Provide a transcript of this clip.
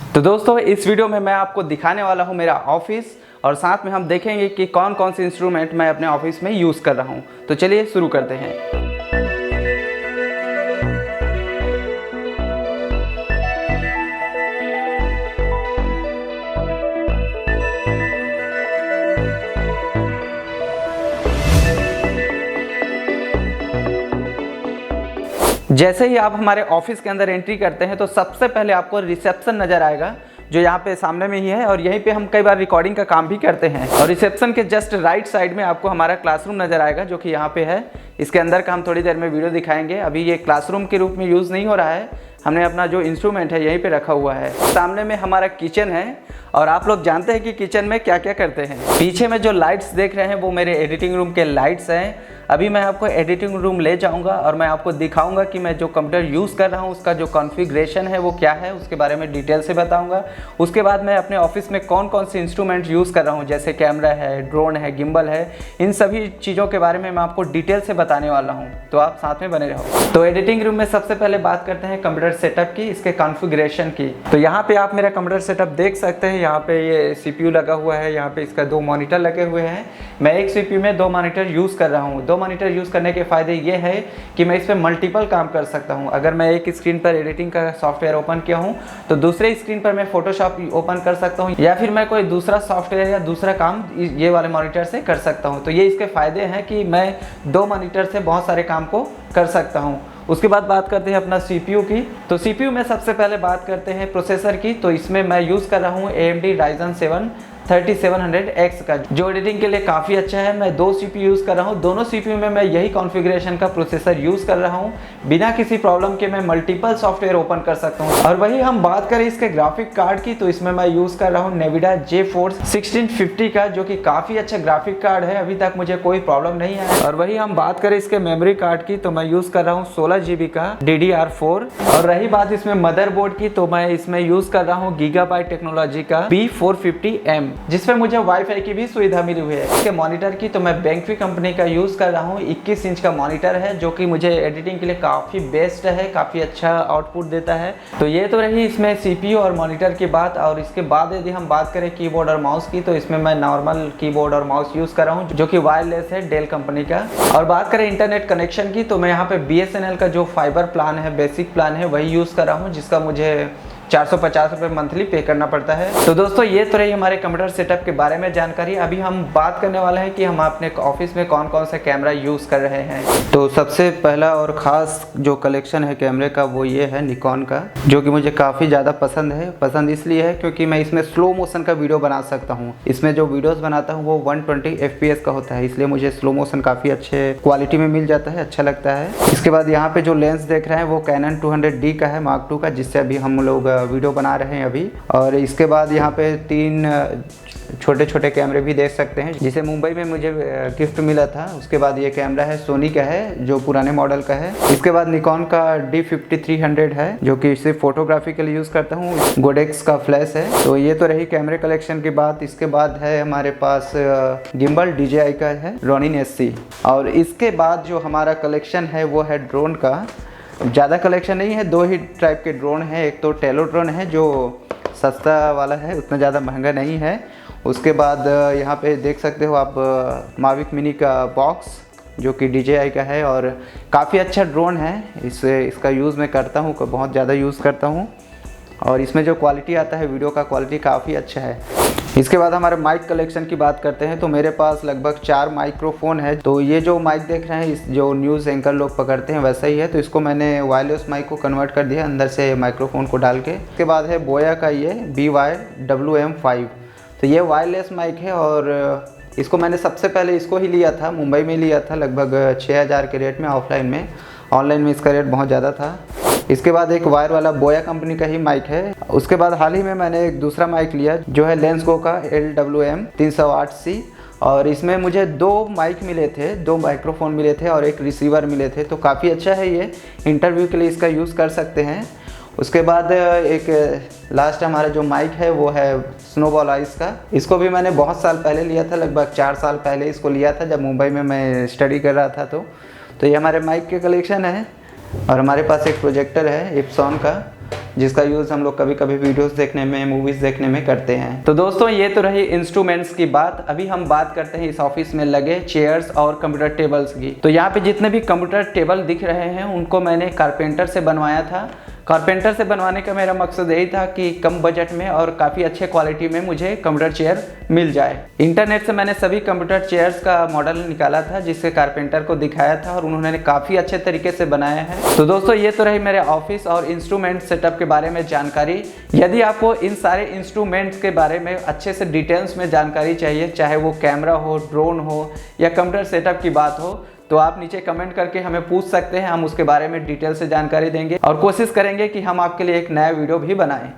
तो दोस्तों इस वीडियो में मैं आपको दिखाने वाला हूं मेरा ऑफिस और साथ में हम देखेंगे कि कौन कौन से इंस्ट्रूमेंट मैं अपने ऑफिस में यूज़ कर रहा हूं। तो चलिए शुरू करते हैं। जैसे ही आप हमारे ऑफिस के अंदर एंट्री करते हैं तो सबसे पहले आपको रिसेप्शन नज़र आएगा, जो यहाँ पे सामने में ही है और यहीं पे हम कई बार रिकॉर्डिंग का काम भी करते हैं। और रिसेप्शन के जस्ट राइट साइड में आपको हमारा क्लासरूम नज़र आएगा, जो कि यहाँ पे है। इसके अंदर का हम थोड़ी देर में वीडियो दिखाएंगे। अभी ये क्लासरूम के रूप में यूज़ नहीं हो रहा है, हमने अपना जो इंस्ट्रूमेंट है यहीं पे रखा हुआ है। सामने में हमारा किचन है और आप लोग जानते हैं कि किचन में क्या क्या करते हैं। पीछे में जो लाइट्स देख रहे हैं वो मेरे एडिटिंग रूम के लाइट्स हैं। अभी मैं आपको एडिटिंग रूम ले जाऊंगा और मैं आपको दिखाऊंगा कि मैं जो कंप्यूटर यूज़ कर रहा हूं उसका जो कॉन्फ़िगरेशन है वो क्या है, उसके बारे में डिटेल से बताऊंगा। उसके बाद मैं अपने ऑफिस में कौन कौन से इंस्ट्रूमेंट यूज़ कर रहा हूं, जैसे कैमरा है, ड्रोन है, गिम्बल है, इन सभी चीज़ों के बारे में मैं आपको डिटेल से बताने वाला हूँ। तो आप साथ में बने रहो। तो एडिटिंग रूम में सबसे पहले बात करते हैं कंप्यूटर सेटअप की, इसके कॉन्फ़िगरेशन की। तो यहाँ पे आप मेरा कंप्यूटर सेटअप देख सकते हैं। यहाँ पे ये CPU लगा हुआ है, यहाँ पे इसका 2 मॉनिटर लगे हुए हैं। मैं एक CPU में 2 मॉनिटर यूज़ कर रहा हूँ। 2 मॉनिटर यूज़ करने के फ़ायदे ये है कि मैं इस पर मल्टीपल काम कर सकता हूँ। अगर मैं एक स्क्रीन पर एडिटिंग का सॉफ्टवेयर ओपन किया हूँ तो दूसरे स्क्रीन पर मैं फोटोशॉप ओपन कर सकता हूँ, या फिर मैं कोई दूसरा सॉफ्टवेयर या दूसरा काम ये वाले मॉनिटर से कर सकता हूँ। तो ये इसके फ़ायदे हैं कि मैं 2 मॉनिटर से बहुत सारे काम को कर सकता हूँ। उसके बाद बात करते हैं अपना CPU की। तो CPU में सबसे पहले बात करते हैं प्रोसेसर की। तो इसमें मैं यूज़ कर रहा हूँ AMD Ryzen 7 3700X का, जो एडिटिंग के लिए काफ़ी अच्छा है। मैं 2 CPU यूज़ कर रहा हूँ। दोनों CPU में मैं यही कॉन्फ़िगरेशन का प्रोसेसर यूज़ कर रहा हूँ। बिना किसी प्रॉब्लम के मैं मल्टीपल सॉफ्टवेयर ओपन कर सकता हूँ। और वही हम बात करें इसके ग्राफिक कार्ड की, तो इसमें मैं यूज़ कर रहा हूँ नेविडा GeForce 1650 का, जो कि काफ़ी अच्छा ग्राफिक कार्ड है। अभी तक मुझे कोई प्रॉब्लम नहीं है। और वही हम बात करें इसके मेमोरी कार्ड की, तो मैं यूज़ कर रहा हूँ 16 GB का DDR4। और रही बात इसमें मदरबोर्ड की, तो मैं इसमें यूज़ कर रहा हूँ गीगाबाइट टेक्नोलॉजी का B450M, जिसमें मुझे वाईफाई की भी सुविधा मिली हुई है। इसके मॉनिटर की तो मैं बैंकवी कंपनी का यूज़ कर रहा हूँ। 21 इंच का मॉनिटर है, जो कि मुझे एडिटिंग के लिए काफ़ी बेस्ट है, काफ़ी अच्छा आउटपुट देता है। तो ये तो रही इसमें CPU और मॉनिटर की बात। और इसके बाद यदि हम बात करें कीबोर्ड और माउस की, तो इसमें मैं नॉर्मल कीबोर्ड और माउस यूज़ कर रहा हूँ, जो कि वायरलेस है, डेल कंपनी का। और बात करें इंटरनेट कनेक्शन की, तो मैं यहाँ पे BSNL का जो फाइबर प्लान है, बेसिक प्लान है, वही यूज़ कर रहा हूँ, जिसका मुझे 450 रुपये मंथली पे करना पड़ता है। तो दोस्तों ये तो रही हमारे कंप्यूटर सेटअप के बारे में जानकारी। अभी हम बात करने वाले हैं कि हम अपने ऑफिस में कौन कौन सा कैमरा यूज़ कर रहे हैं। तो सबसे पहला और ख़ास जो कलेक्शन है कैमरे का वो ये है निकॉन का, जो कि मुझे काफ़ी ज़्यादा पसंद है। पसंद इसलिए है क्योंकि मैं इसमें स्लो मोशन का वीडियो बना सकता हूँ। इसमें जो वीडियोज़ बनाता हूँ वो 120 FPS का होता है, इसलिए मुझे स्लो मोशन काफ़ी अच्छे क्वालिटी में मिल जाता है, अच्छा लगता है। इसके बाद यहाँ पर जो लेंस देख रहे हैं वो कैनन 200D का है, Mark II का, जिससे अभी हम लोग वीडियो बना रहे हैं अभी। और इसके बाद यहाँ पे 3 छोटे छोटे कैमरे भी देख सकते हैं, जिसे मुंबई में मुझे गिफ्ट मिला था। उसके बाद ये कैमरा है सोनी का है, जो पुराने मॉडल का है। इसके बाद निकॉन का D5300 है, जो कि सिर्फ फोटोग्राफी के लिए यूज़ करता हूँ। गोडेक्स का फ्लैश है। तो ये तो रही कैमरे कलेक्शन की बात। इसके बाद है हमारे पास गिम्बल DJI का है, रोनिन SC। और इसके बाद जो हमारा कलेक्शन है वो है ड्रोन का। ज़्यादा कलेक्शन नहीं है, 2 ही टाइप के ड्रोन है। एक तो टेलो ड्रोन है, जो सस्ता वाला है, उतना ज़्यादा महंगा नहीं है। उसके बाद यहाँ पे देख सकते हो आप माविक मिनी का बॉक्स, जो कि DJI का है और काफ़ी अच्छा ड्रोन है। इसका यूज़ मैं करता हूँ, बहुत ज़्यादा यूज़ करता हूँ। और इसमें जो क्वालिटी आता है वीडियो का, क्वालिटी काफ़ी अच्छा है। इसके बाद हमारे माइक कलेक्शन की बात करते हैं। तो मेरे पास लगभग 4 माइक्रोफोन है। तो ये जो माइक देख रहे हैं, इस जो न्यूज़ एंकर लोग पकड़ते हैं वैसा ही है। तो इसको मैंने वायरलेस माइक को कन्वर्ट कर दिया अंदर से माइक्रोफोन को डाल के। इसके बाद है बोया का ये BY-WM5। तो ये वायरलेस माइक है और इसको मैंने सबसे पहले इसको ही लिया था, मुंबई में लिया था, लगभग 6000 के रेट में ऑफलाइन में। ऑनलाइन में इसका रेट बहुत ज़्यादा था। इसके बाद एक वायर वाला बोया कंपनी का ही माइक है। उसके बाद हाल ही में मैंने एक दूसरा माइक लिया, जो है लेंसको का LWM 308C। और इसमें मुझे 2 माइक मिले थे, 2 माइक्रोफोन मिले थे और एक रिसीवर मिले थे। तो काफ़ी अच्छा है, ये इंटरव्यू के लिए इसका यूज़ कर सकते हैं। उसके बाद एक लास्ट हमारा जो माइक है वो है स्नोबॉल आइस का। इसको भी मैंने बहुत साल पहले लिया था, लगभग 4 साल पहले इसको लिया था, जब मुंबई में मैं स्टडी कर रहा था। तो ये हमारे माइक के कलेक्शन है। और हमारे पास एक प्रोजेक्टर है इप्सॉन का, जिसका यूज़ हम लोग कभी कभी वीडियोस देखने में, मूवीज़ देखने में करते हैं। तो दोस्तों ये तो रही इंस्ट्रूमेंट्स की बात। अभी हम बात करते हैं इस ऑफिस में लगे चेयर्स और कंप्यूटर टेबल्स की। तो यहाँ पे जितने भी कंप्यूटर टेबल दिख रहे हैं उनको मैंने कारपेंटर से बनवाया था। कारपेंटर से बनवाने का मेरा मकसद यही था कि कम बजट में और काफ़ी अच्छे क्वालिटी में मुझे कंप्यूटर चेयर मिल जाए। इंटरनेट से मैंने सभी कंप्यूटर चेयर्स का मॉडल निकाला था, जिससे कारपेंटर को दिखाया था और उन्होंने काफ़ी अच्छे तरीके से बनाया है। तो दोस्तों ये तो रही मेरे ऑफिस और इंस्ट्रूमेंट सेटअप के बारे में जानकारी। यदि आपको इन सारे इंस्ट्रूमेंट्स के बारे में अच्छे से डिटेल्स में जानकारी चाहिए, चाहे वो कैमरा हो, ड्रोन हो या कंप्यूटर सेटअप की बात हो, तो आप नीचे कमेंट करके हमें पूछ सकते हैं। हम उसके बारे में डिटेल से जानकारी देंगे और कोशिश करेंगे कि हम आपके लिए एक नया वीडियो भी बनाएं।